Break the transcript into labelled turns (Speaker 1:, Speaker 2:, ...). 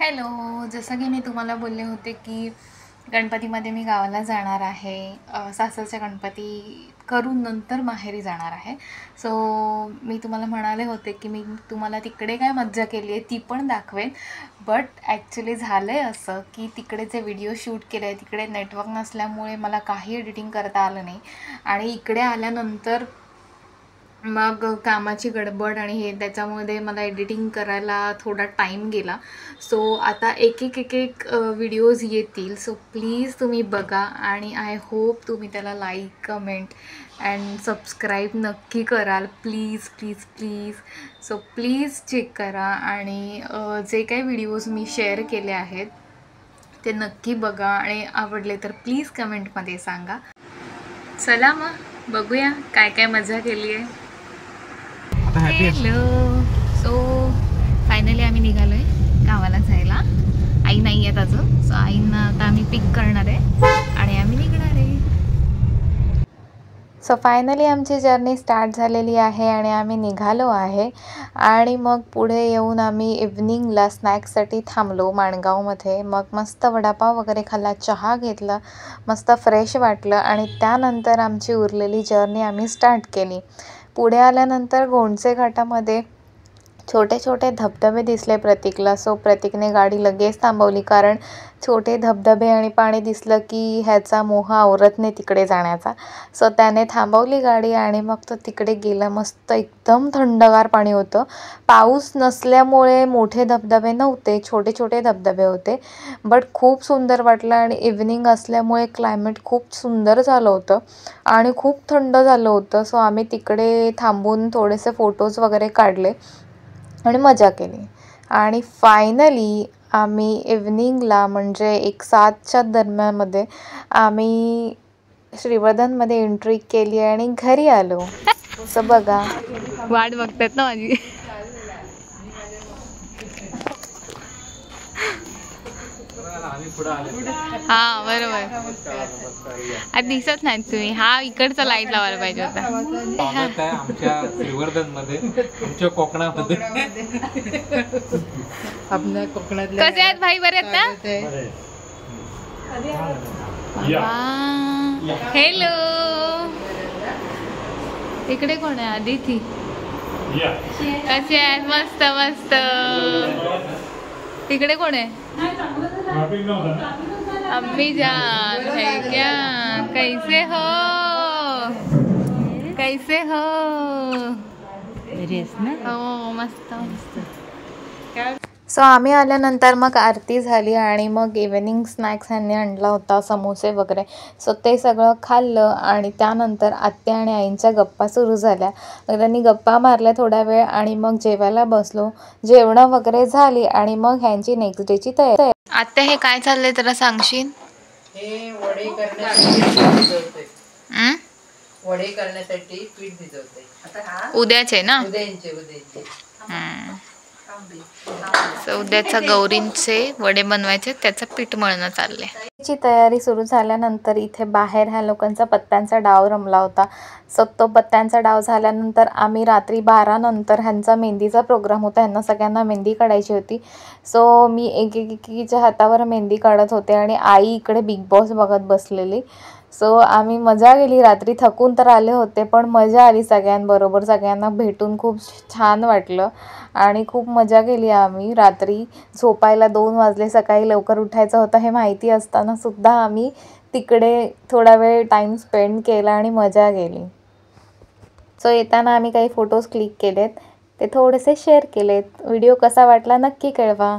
Speaker 1: Hello, जसं की मी तुम्हाला बोलले होते की गणपतीमध्ये मी गावाला जाणार आहे. सासरच्या गणपती करून नंतर माहेरी जाणार आहे. सो मी तुम्हाला म्हणाले होते की मी तुम्हाला तिकडे काय मज्जा केली आहे ती पण दाखवेन. बट ॲक्च्युली झालं आहे असं की तिकडे जे व्हिडिओ शूट केले आहे तिकडे नेटवर्क नसल्यामुळे मला काही एडिटिंग करता आलं नाही. आणि इकडे आल्यानंतर मग कामाची गडबड आणि हे त्याच्यामध्ये मला एडिटिंग करायला थोडा टाईम गेला. सो आता एक व्हिडिओज येतील. सो प्लीज तुम्ही बघा आणि आय होप तुम्ही त्याला लाईक, कमेंट अँड सबस्क्राईब नक्की कराल. Please please please. So please check करा आणि जे काही व्हिडिओज मी शेअर केले आहेत ते नक्की बघा आणि आवडले तर प्लीज कमेंटमध्ये सांगा. चला मग बघूया काय काय मजा केली आहे. हॅलो. सो फायनली आम्ही निघालो आहे गावाला जायला. आई नाही आहेत अजून. सो आईंना आता आम्ही पिक करणार आहे आणि आम्ही निघणार आहे. सो फायनली आमची जर्नी स्टार्ट झालेली आहे आणि आम्ही निघालो आहे. आणि मग पुढे येऊन आम्ही इव्हनिंगला स्नॅक्ससाठी थांबलो माणगावमध्ये. मग मस्त वडापाव वगैरे खाल्ला, चहा घेतला, मस्त फ्रेश वाटलं आणि त्यानंतर आमची उरलेली जर्नी आम्ही स्टार्ट केली. पुढे आल्यानंतर गोंडसे घाटामध्ये छोटे छोटे धबधबे दिसले प्रतीकला. सो प्रतीकने गाडी लगेच थांबवली कारण छोटे धबधबे आणि पाणी दिसलं की ह्याचा मोह आवरत नाही तिकडे जाण्याचा. सो त्याने थांबवली गाडी आणि मग तो तिकडे गेला. मस्त एकदम थंडगार पाणी होतं. पाऊस नसल्यामुळे मोठे धबधबे नव्हते, छोटे छोटे धबधबे होते. बट खूप सुंदर वाटलं आणि इव्हनिंग असल्यामुळे क्लायमेट खूप सुंदर झालं होतं आणि खूप थंड झालं होतं. सो आम्ही तिकडे थांबून थोडेसे फोटोज वगैरे काढले आणि मजा केली. आणि फायनली आम्ही इव्हनिंगला म्हणजे 7च्या दरम्यानमध्ये आम्ही श्रीवर्धनमध्ये एंट्री केली आणि घरी आलो. असं बघा,
Speaker 2: वाट बघतात ना माझी. हा बरोबर. आज दिसत नाही तुम्ही. हा इकडचा लाईट लावायला पाहिजे होता.
Speaker 3: आमच्या श्रीवर्धन मध्ये, आमच्या कोकणामध्ये.
Speaker 2: आपल्या कोकणात कसे आहेत भाई? बरे आहेत ना? हॅलो. इकडे कोण आहे? आदिती. कसे आहेत? मस्त मस्त. इकडे कोण आहे? अम्मी जान है क्या? कैसे हो? कैसे हो? हो मस्त मस्त.
Speaker 1: सो आम्ही आल्यानंतर मग आरती झाली आणि मग इव्हनिंग स्नॅक्स ह्यांनी आणला होता, समोसे वगैरे. सो ते सगळं खाल्लं आणि त्यानंतर आत्या आणि आईंच्या गप्पा सुरू झाल्या. मग त्यांनी गप्पा मारल्या थोडा वेळ आणि मग जेवायला बसलो. जेवणं वगैरे झाली आणि मग ह्यांची नेक्स्ट डेची तयारी. आत्या हे काय चाललंय जरा सांगशील?
Speaker 4: हे वडे करण्यासाठी वडे करण्यासाठी पीठ भिजवते.
Speaker 1: उद्याचे ना?
Speaker 4: उद्याचे.
Speaker 1: उद्याचा गौरींचे वडे बनवायचे, त्याचं पीठ मळणं चाललंय. ची तयारी सुरू झाल्यानंतर इथे बाहेर ह्या लोकांचा पत्त्यांचा डाव रमला होता. सो तो पत्त्यांचा डाव झाल्यानंतर आम्ही रात्री 12 नंतर ह्यांचा मेहंदीचा प्रोग्राम होता. ह्यांना सगळ्यांना मेहंदी काढायची होती. सो मी एकेकीच्या हातावर मेहंदी काढत होते आणि आई इकडे बिग बॉस बघत बसलेली. सो आम्ही मजा केली. रात्री थकून तर आले होते पण मजा आली सगळ्यांबरोबर. सगळ्यांना भेटून खूप छान वाटलं आणि खूप मजा केली आम्ही. रात्री झोपायला 2 वाजले. सकाळी लवकर उठायचं होतं हे माहिती असताना सुद्धा आम्ही तिकडे थोडा वेळ टाईम स्पेंड केला आणि मजा केली. सो येताना आम्ही काही फोटोज क्लिक केलेत, ते थोडेसे शेअर केलेत. व्हिडिओ कसा वाटला नक्की कळवा.